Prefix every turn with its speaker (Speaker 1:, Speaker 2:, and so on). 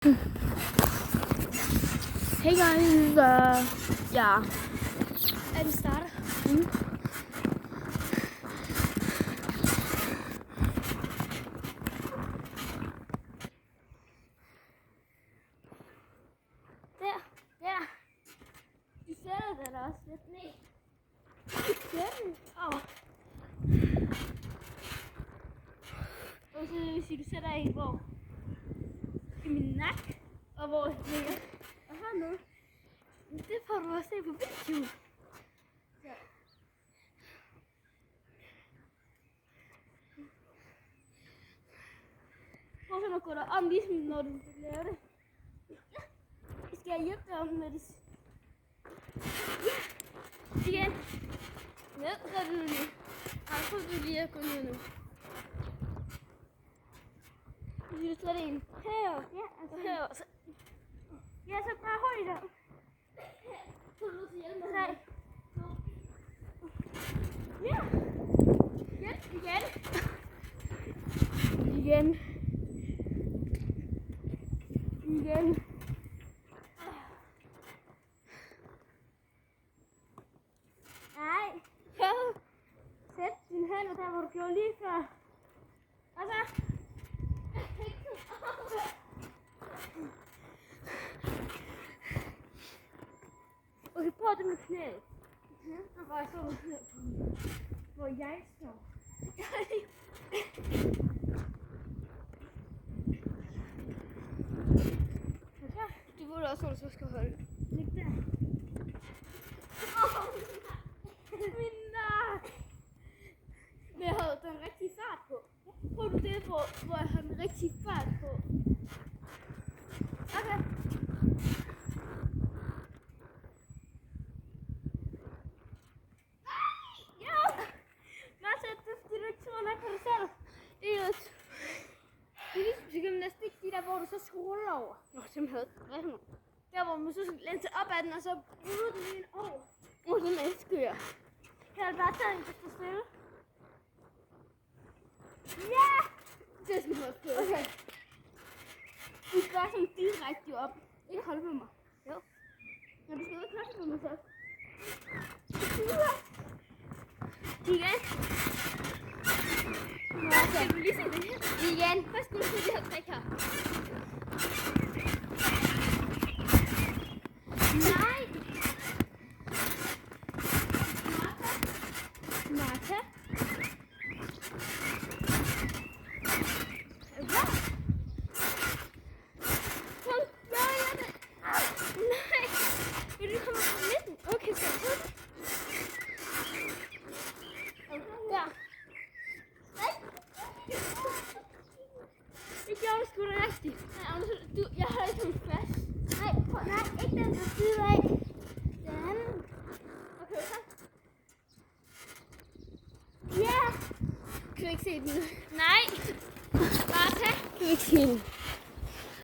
Speaker 1: Hey guys, ja.
Speaker 2: Er vi starter?
Speaker 1: Der. Du sætter den også lidt ned. Og så vil sige, du sætter en hvor? I min nakke, og hvor jeg ligger. Og hernede. Det får du også se på video. Så. Prøv så at gå derom, ligesom når du laver det. Skal jeg hjælpe dig om med det? Ja. Igen. Ned, så er du lige. Nej, så er du lige at gå ned nu. Du sætter en herover. Ja, altså herover. Så. Ja, så bare hold i dig. Så er du nødt til at hjælpe mig. Ja. Hjælp igen. Igen. Nej. Sæt din hænder der, hvor du gjorde lige før. Og så. Okay, prøv det med knæet. Og hvor jeg står med knæet på mig. Hvor jeg står. Du ved også, hvor du så skal holde. Læg der. Min nakke. Men jeg havde den rigtige fart på. Prøv du det, hvor jeg har den rigtige fart på. Okay. Jo! Martha, det er fordi du ikke tror nok på dig selv. Det er ligesom til gymnastik, de der, hvor du så scroller over. Nå, simpelthen. Der, hvor man så skal læne sig op ad den, og så bruger den lige over. Den elsker jeg. Kan jeg bare tage den til at stille? Ja! Det er sådan noget på. Okay. Du skal bare sådan direkte op. Ikke holde på mig. Jo. Men du skal ikke holde på mig så. Igen. Skal du lige se det her? Igen. Først skal du se det her træk her. Nej! Martha? Hvad? Kom, jeg det. Nej! Vil du komme på midten? Okay, så jeg det. Der. Nej! Det gjorde sgu da rigtigt. Jeg har ikke nogen fast. Nej, ikke den der side af. Den anden. Okay, så. Ja! Kan du ikke se den? Nej! Martha! Kan du ikke se den?